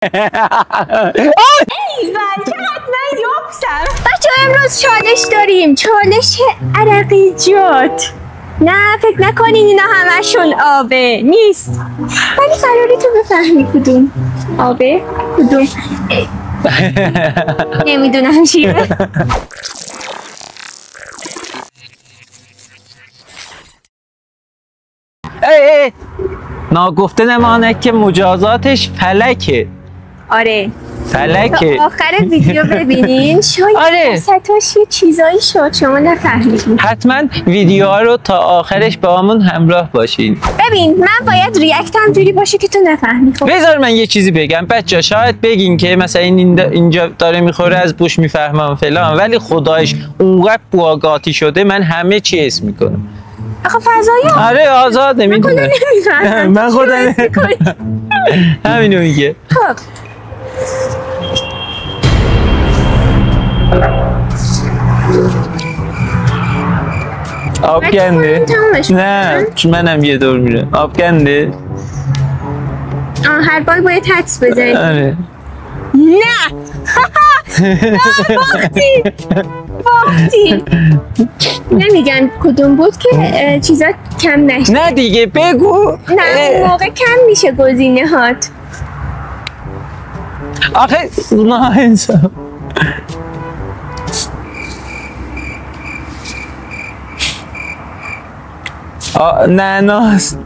ایول چقدر من یابسم. بچه امروز چالش داریم، چالش عرقیجات. نه فکر نکنین اینا همشون آبه نیست، ولی قراره تو بفهمی کدوم آبه کدوم نمیدونم چیه. ای ناگفته نمانه که مجازاتش فلکه. آره فلکه. تا آخر ویدیو ببینین شاید آره وسطاش یه چیزایی شد شما نفهمیدین. حتما ویدیوها رو تا آخرش با همون همراه باشین. ببین من باید ریاکتم جوری باشه که تو نفهمی. خب بذار من یه چیزی بگم بچه، شاید بگین که مثلا اینجا داره میخوره از بوش میفهمم فلان، ولی خدایش اونقدر بواگاتی شده من همه چی حس میکنم. آخه فضایی آره آزاده میدونم. من خودم همینو میگه. خب آب گنده؟ نه منم یه دور میرم. آب گنده؟ هر بار باید حدس بزنی. آره. نه باختی. نمیگن کدوم بود که چیزا کم نشه. نه دیگه بگو. نه اون موقع کم میشه گزینه هات. آخه نه انصاف. ناناس.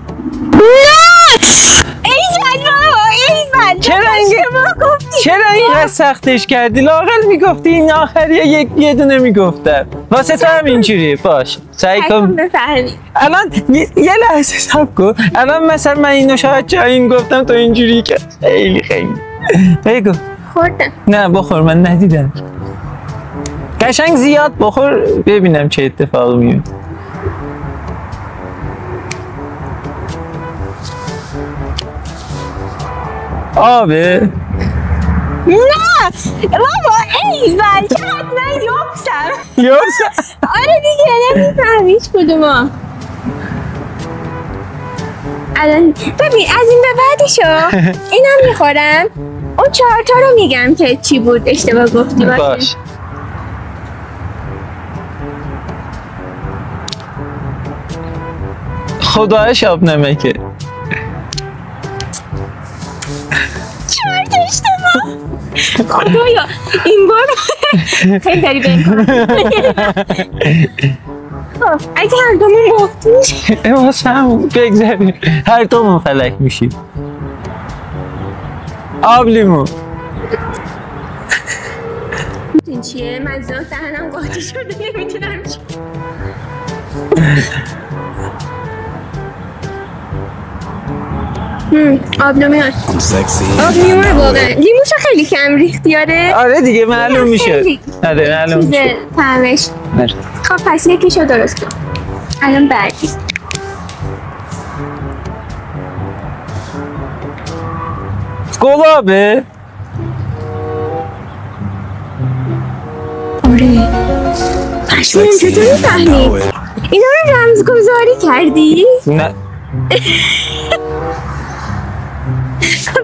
چرا اینقدر سختش کردی؟ لااقل میگفتی این آخریه یه دونه میگفتم. واسه تو هم اینجوریه. باش سعی کن بفهمی. الان یه لحظه صبر کن. الان مثلا من اینو شاید جایی گفتم تو اینجوری که خیلی بگو. خوردم. نه بخور، من ندیدم. قشنگ زیاد بخور ببینم چه اتفاقی میفته. آبه؟ نه بابا ایول چقدر من یابسم. آره دیگه نمیفهمی هیچ کدوما. الان ببین از این به بعدشو اینم میخورم، اون 4 تا رو میگم که چی بود اشتباه گفتی. باش خدایش آب نمکه. 4 تا اشتباه. خدایا این بار خیلی داری بینکن. خب اگه هر دومون باختیم واسه همون بگذاریم هر دومون فلک میشیم. آب لیمو. این چیه؟ من زیاد دهنم قاطی شده نمیتونم چی. آب لیمو. آب لیمو واقعا. لیموشو خیلی کم ریختی. آره دیگه معلوم میشه. آره معلوم میشه. طعمش. خب پس یکیشو درست کن. الان بعدی. گلابه؟ آره. پشمون چطور میفهمی؟ اینا رو رمزگذاری کردی؟ نه.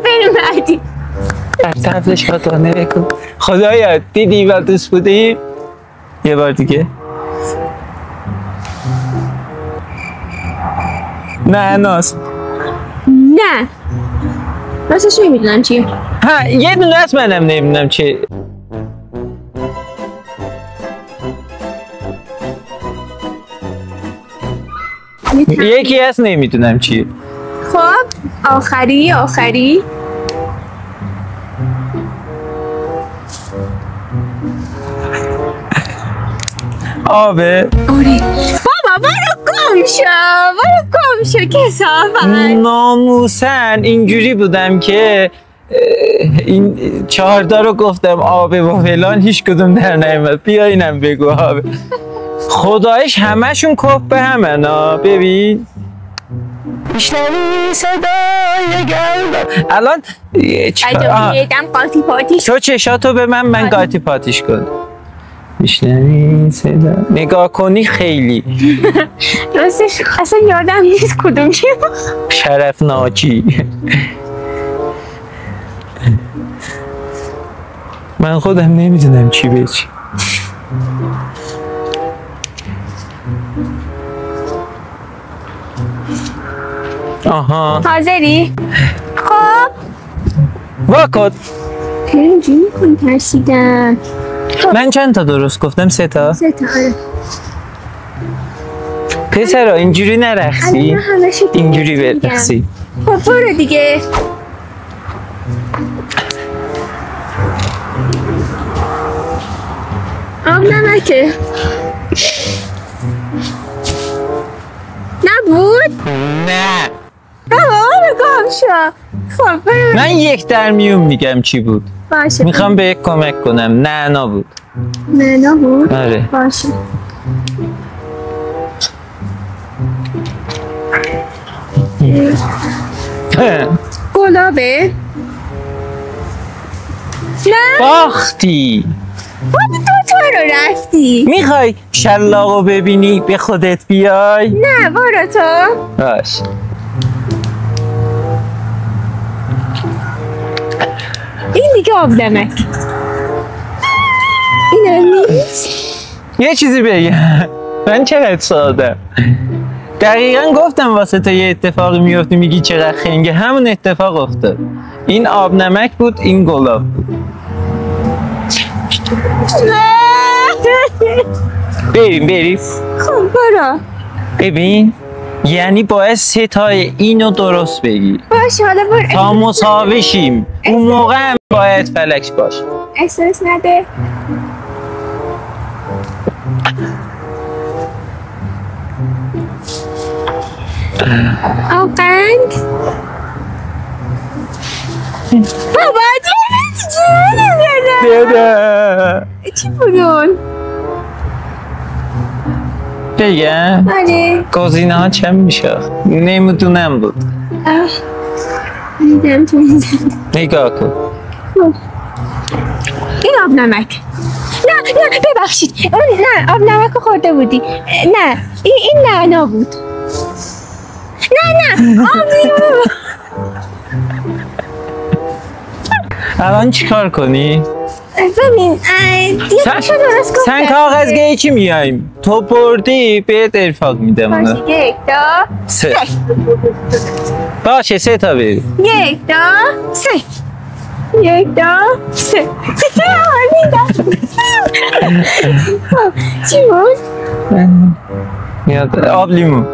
بریم بعدی. طرفش خاطانه بکن. خدایا دیدی و دوست بودی؟ یه بار دیگه. نه اناس. نه راستش نمیدونم چیه. ها یه دونه هست منم نمیدونم چیه. یکی هست نمیدونم چیه. خب آخری آبه؟ آره. بابا برو گم شو کثافت. ناموسن اینجوری بودم که این 4 تا رو گفتم آبه و فلان هیچ کدوم در نیامد. بیا اینم بگو آبه. خدایش همشون کف به همن ها. ببین میشنوی صدای گردن. الان قاطی پاتیش. تو چشاتو به من قاطی پاتیش کن. میشنوی صدا نگاه کنی خیلی. راستش اصلا یادم نیست کدوم چیه. شرف ناچی. من خودم نمیدونم چی به چی. آها حاضری؟ خب واکد چرا اینجوری میکنی؟ ترسیدم. من چند تا درست گفتم؟ 3 تا؟ 3 تا. آره پسرا اینجوری نرقصی، الان همشو اینجوری برقصی. خب برو دیگه. آب نمکه نبود؟ نه بابا رو گم شو. خب برو. من 1 در میون میگم چی بود. باشه میخوام به یک کمک کنم. نعنا بود. نه بود؟ آره باشه. گلابه؟ نه باختی. باید 2 تا رو رفتی. میخوای شلاقو ببینی به خودت بیای؟ نه برو تو. باش. این دیگه آب نمک. اینم نیست. یه چیزی بگم. من چقدر ساده. دقیقا گفتم واسه تا یه اتفاقی میفته میگی چقدر خنگه. همون اتفاق افتاد. این آب نمک بود، این گلاب بود. بریم. خب برو. ببین یعنی باید 3 تا اینو درست بگی باشه حالا برو. تا مساوی شیم. اون موقع هم باید فلکس باشه. احساس نده. آقند بابا دیده چی بودون؟ بگم آره گزینه ها چه میشه؟ نمیدونم بود. میدم تو میزن. نگاه کن. این آب نمک. نه ببخشید اون نه آب نمک رو خورده بودی. نه این نعنا بود. نه آب لیمو. الان چیکار کنی؟ ببین سن کاغذ چی میایم؟ تو بردی بهت ارفاق میدم اونو. باشه 1 تا 3 باشه 3 تا بریم. 1 تا 3 1 تا 3 چی بود؟ میاد آب لیمو.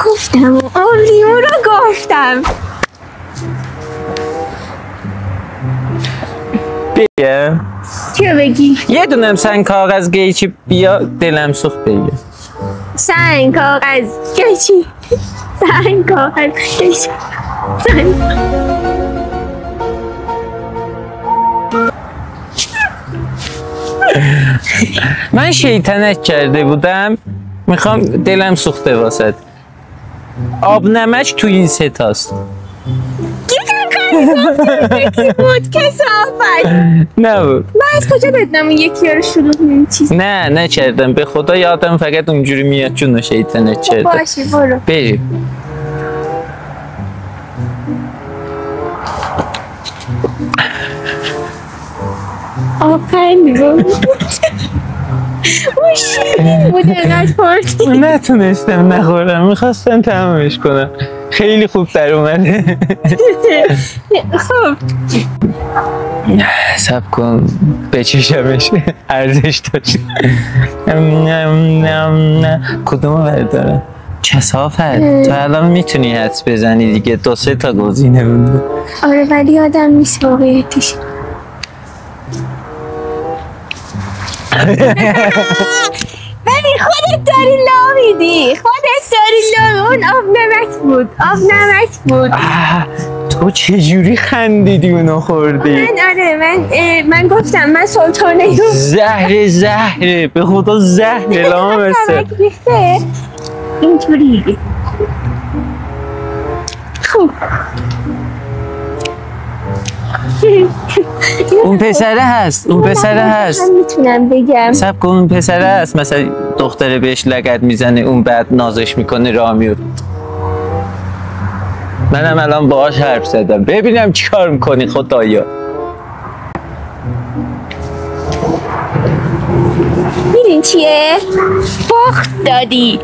گفتم آب لیمو رو گفتم. بگم چیو بگی؟ یه دونم سنگ کاغذ گیچی بیا دلم سوخت بگم. سنگ کاغذ گیچی. سنگ کاغذ گیچی. سنگ من شیطنت کرده بودم. میخوام دلم سوخته واسد. آب نمک تو این 3 تاست. یکی بود کسافت. نبود. من از کجا بدونم اون یکی رو شروع این چیز. نه نکردم به خدا یادم فقط اونجوری میاد چون شیطنت کرده. باشه برو. بریم. آفرین بود. اون شیرین بود انقدر خوردی. نتونستم نخورم. میخواستم تمامش کنم. خیلی خوب در اومده. خب سب کن بچشمش. ارزش داشت. کدومو بردارم؟ کثافت. تو الان میتونی حدس بزنی دیگه. 2-3 تا گزینه بود. آره ولی آدم نیست واقعیتش. ببین خودت داری لا میدی. خودت داری لا. اون آب نمک بود. آب نمک بود. تو چجوری خندیدی اونو خوردی؟ من گفتم من سلطانه یوم. زهره به خدا زهره لامسته. نمک ریخته اینطوری. خوب اون پسره هست. من میتونم بگم. سب کن اون پسره هست مثلا دختره بهش لگد میزنه اون بعد نازش میکنه راه میفته. منم الان باهاش حرف زدم ببینم چیکار میکنی خدایا. میدین چیه؟ باخت دادی.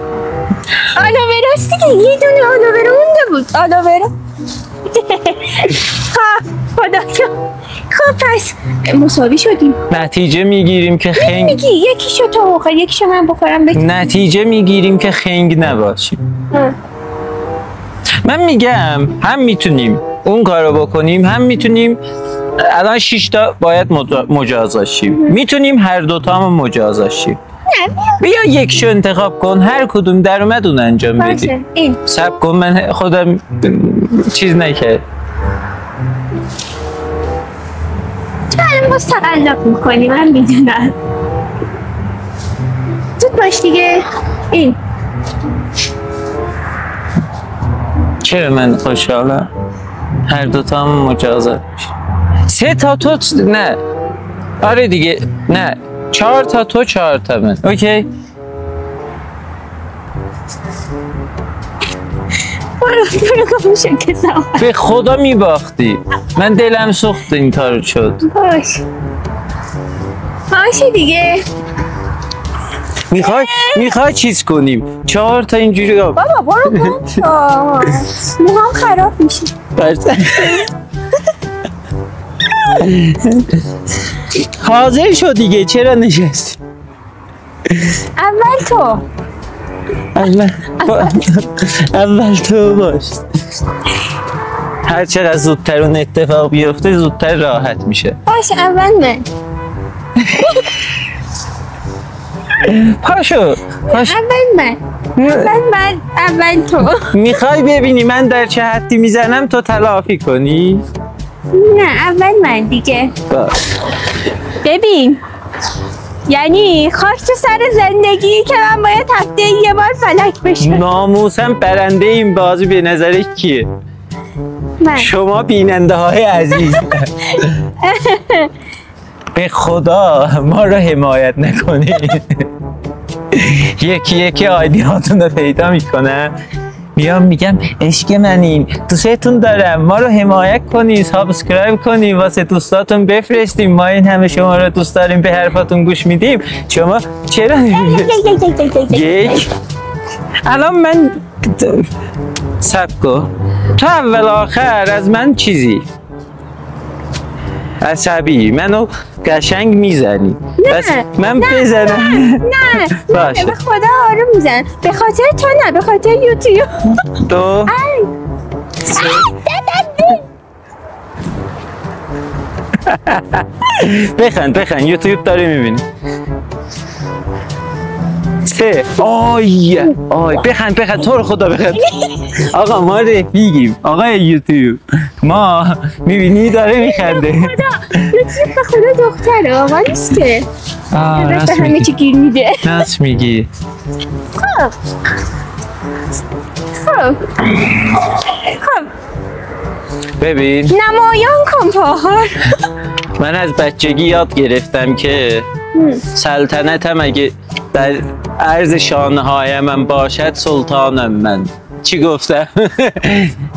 آلووراست دیگه، یه دونه آلوورا مونده بود. آلوورا خدایا. خب پس مساوی شدیم. نتیجه میگیریم که خنگ میگی یکیشو تو بخور یکیشو من بخورم نتیجه میگیریم که خنگ نباشیم. من میگم هم میتونیم اون کارو بکنیم، هم میتونیم الان 6 تا باید مجازات شیم، میتونیم هر دوتا هم مجازات شیم. بیا یکشو انتخاب کن، هر کدوم در اومد اون انجام بدی. این صبر کن، من خودم چیز نکرد. تو الان باز تقلب میکنی، من میدونم. زود باش دیگه. این چرا من خوشحالم؟ هر دوتا هم مجازات میشه. 3 تا تو نه، آره دیگه، نه 4 تا تو 4 تا من. اوکی. برو گمشه کسافت. به خدا میباختی، من دلم سوخت این کار شد. باشه دیگه. میخوای چیز کنیم 4 تا اینجوری. بابا برو گم شو، موهام خراب میشه. حاضر شو دیگه، چرا نشستی؟ اول تو. اول تو باش. هر چقدر زودتر اون اتفاق بیفته زودتر راحت میشه. باشه اول من. پاشو اول من اول تو. میخوای ببینی من در چه حدی میزنم تو تلافی کنی؟ نه اول من دیگه. باش. ببین یعنی خاک تو سر زندگی که من باید هفته یه بار فلک بشم. ناموسم برنده این بازی به نظرش کیه؟ من. شما بیننده های عزیز. به خدا ما رو حمایت نکنید. یکی آیدی هاتون رو پیدا میکنم، میام میگم عشق منین، دوستتون دارم، ما رو حمایت کنید، سابسکرایب کنید، واسه دوستاتون بفرستیم، ما این همه شما رو دوست داریم، به حرفاتون گوش میدیم. شما چرا یک الان من سبکو تو اول آخر از من چیزی عصبی، منو قشنگ میزنی. بس من بزنم. نه باشه. به خدا آروم میزن، به خاطر تو نه، به خاطر یوتیوب. دو بخند یوتیوب داره میبینی. 3 آی بخند تو رو خدا بخند. آقا ما رفیقیم آقای یوتیوب، ما میبینی داره میخنده. یوتیوب به خدا دختره آقا نیست که راست به همه چی گیر میده. راست میگی. خب ببین نمایان کن پاها. من از بچگی یاد گرفتم که سلطنتم اگه در عرض شانه‌های من باشد سلطانم من. چی گفتم؟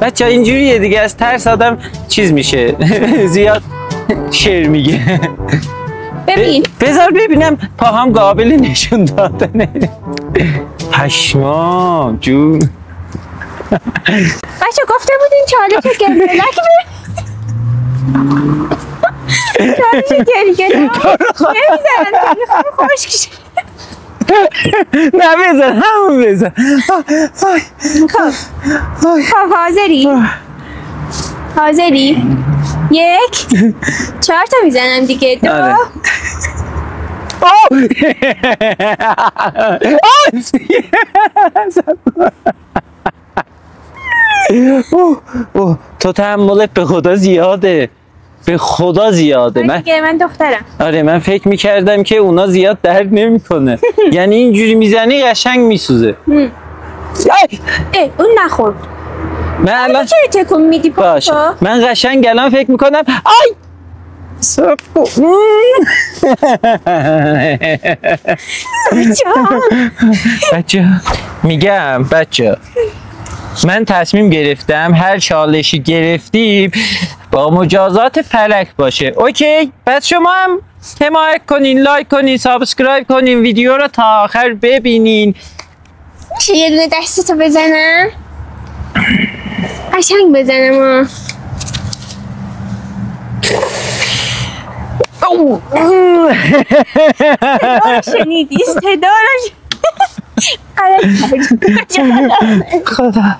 بچه اینجوریه دیگه، از ترس آدم چیز میشه. زیاد شعر میگه. ببین بذار ببینم پاهم قابل نشون دادنه. پشمام جون. بچه گفته بودین چالش گلگلک چالش گلگلک نمیزنن خشک شد. نه بزن، همون بزن. خب حاضری؟ 1 4 تا میزنم دیگه. 2 آره. تو تحملت به خدا زیاده، به خدا زیاده. من دخترم. آره من فکر میکردم که اونا زیاد درد نمیکنه. یعنی اینجوری میزنی قشنگ میسوزه. اون نخورد. من الان چرا تکون میدی باشه، من قشنگ الان فکر میکنم آی بچه من تصمیم گرفتم هر چالشی گرفتیم با مجازات فلک باشه. اوکی؟ پس شما هم حمایت کنین، لایک کنین، سابسکرایب کنین، ویدیو رو تا آخر ببینین. میشه یه دونه دستتو بزنم؟ قشنگ بزنم شنیدی؟ صدا رو خدا